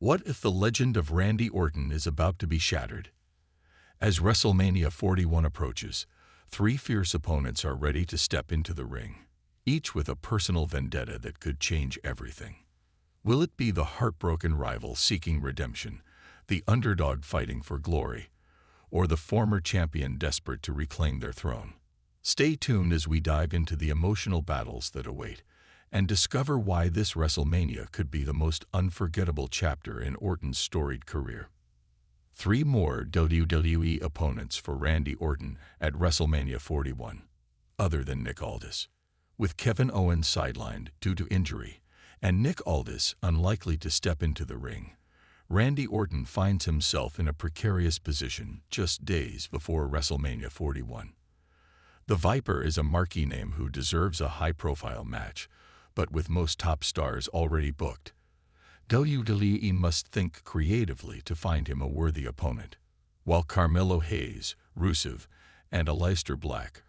What if the legend of Randy Orton is about to be shattered? As WrestleMania 41 approaches, three fierce opponents are ready to step into the ring, each with a personal vendetta that could change everything. Will it be the heartbroken rival seeking redemption, the underdog fighting for glory, or the former champion desperate to reclaim their throne? Stay tuned as we dive into the emotional battles that await and discover why this WrestleMania could be the most unforgettable chapter in Orton's storied career. Three more WWE opponents for Randy Orton at WrestleMania 41, other than Nick Aldis. With Kevin Owens sidelined due to injury and Nick Aldis unlikely to step into the ring, Randy Orton finds himself in a precarious position just days before WrestleMania 41. The Viper is a marquee name who deserves a high-profile match, but with most top stars already booked, WWE must think creatively to find him a worthy opponent. While Carmelo Hayes, Rusev, and Aleister Black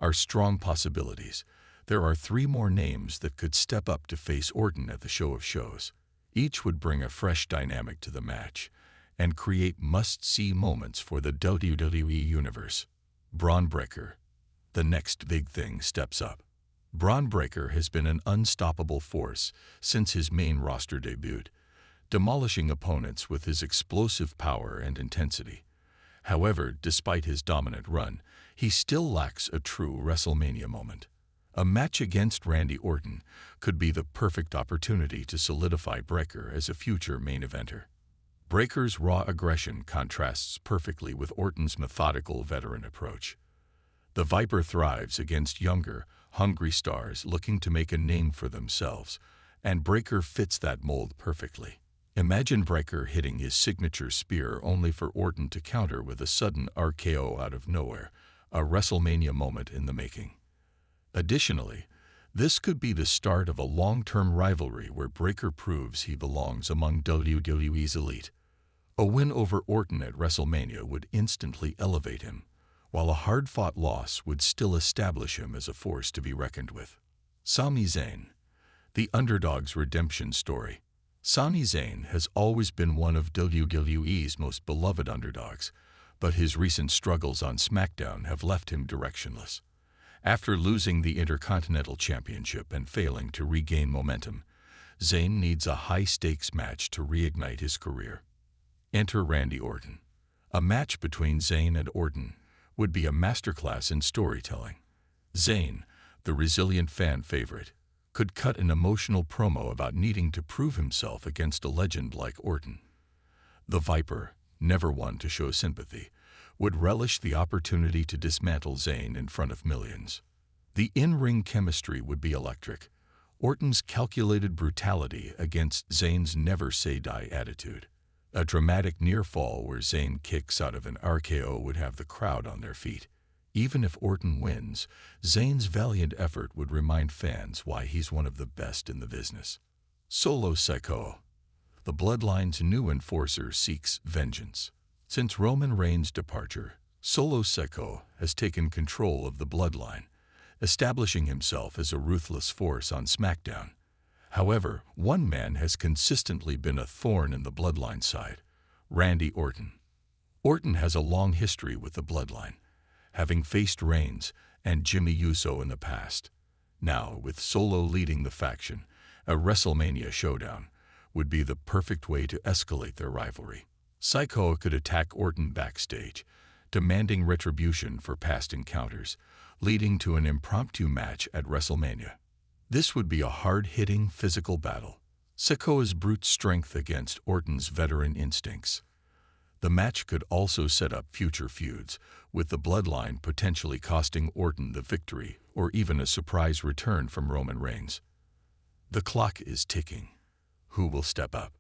are strong possibilities, there are three more names that could step up to face Orton at the Show of Shows. Each would bring a fresh dynamic to the match and create must-see moments for the WWE Universe. Braun Breaker, the next big thing, steps up. Braun Breaker has been an unstoppable force since his main roster debut, demolishing opponents with his explosive power and intensity. However, despite his dominant run, he still lacks a true WrestleMania moment. A match against Randy Orton could be the perfect opportunity to solidify Breaker as a future main eventer. Breaker's raw aggression contrasts perfectly with Orton's methodical veteran approach. The Viper thrives against younger, hungry stars looking to make a name for themselves, and Breaker fits that mold perfectly. Imagine Breaker hitting his signature spear only for Orton to counter with a sudden RKO out of nowhere, a WrestleMania moment in the making. Additionally, this could be the start of a long-term rivalry where Breaker proves he belongs among WWE's elite. A win over Orton at WrestleMania would instantly elevate him, while a hard-fought loss would still establish him as a force to be reckoned with. Sami Zayn, the underdog's redemption story. Sami Zayn has always been one of WWE's most beloved underdogs, but his recent struggles on SmackDown have left him directionless. After losing the Intercontinental Championship and failing to regain momentum, Zayn needs a high-stakes match to reignite his career. Enter Randy Orton. A match between Zayn and Orton would be a masterclass in storytelling. Zayn, the resilient fan favorite, could cut an emotional promo about needing to prove himself against a legend like Orton. The Viper, never one to show sympathy, would relish the opportunity to dismantle Zayn in front of millions. The in-ring chemistry would be electric. Orton's calculated brutality against Zayn's never-say-die attitude. A dramatic near fall where Zayn kicks out of an RKO would have the crowd on their feet. Even if Orton wins, Zayn's valiant effort would remind fans why he's one of the best in the business. Solo Sikoa. The Bloodline's new enforcer seeks vengeance. Since Roman Reigns' departure, Solo Sikoa has taken control of the Bloodline, establishing himself as a ruthless force on SmackDown. However, one man has consistently been a thorn in the Bloodline side: Randy Orton. Orton has a long history with the Bloodline, having faced Reigns and Jimmy Uso in the past. Now, with Solo leading the faction, a WrestleMania showdown would be the perfect way to escalate their rivalry. Sikoa could attack Orton backstage, demanding retribution for past encounters, leading to an impromptu match at WrestleMania. This would be a hard-hitting physical battle. Sikoa's brute strength against Orton's veteran instincts. The match could also set up future feuds, with the Bloodline potentially costing Orton the victory or even a surprise return from Roman Reigns. The clock is ticking. Who will step up?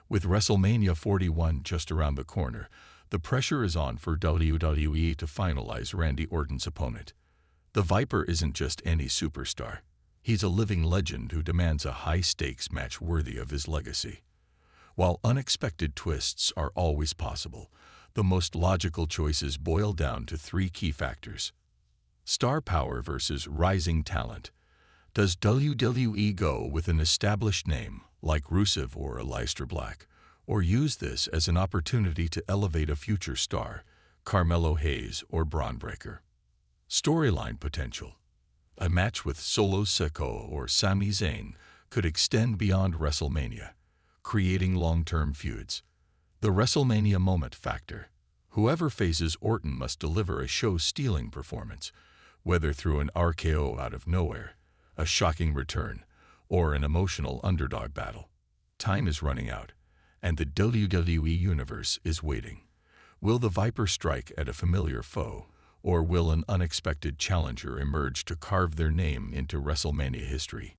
With WrestleMania 41 just around the corner, the pressure is on for WWE to finalize Randy Orton's opponent. The Viper isn't just any superstar. He's a living legend who demands a high-stakes match worthy of his legacy. While unexpected twists are always possible, the most logical choices boil down to three key factors. Star power versus rising talent. Does WWE go with an established name like Rusev or Aleister Black, Or use this as an opportunity to elevate a future star, Carmelo Hayes or Braun Breaker. Storyline potential. A match with Solo Sikoa or Sami Zayn could extend beyond WrestleMania, creating long-term feuds. The WrestleMania moment factor. Whoever faces Orton must deliver a show-stealing performance, whether through an RKO out of nowhere, a shocking return, or an emotional underdog battle. Time is running out, and the WWE Universe is waiting. Will the Viper strike at a familiar foe, or will an unexpected challenger emerge to carve their name into WrestleMania history?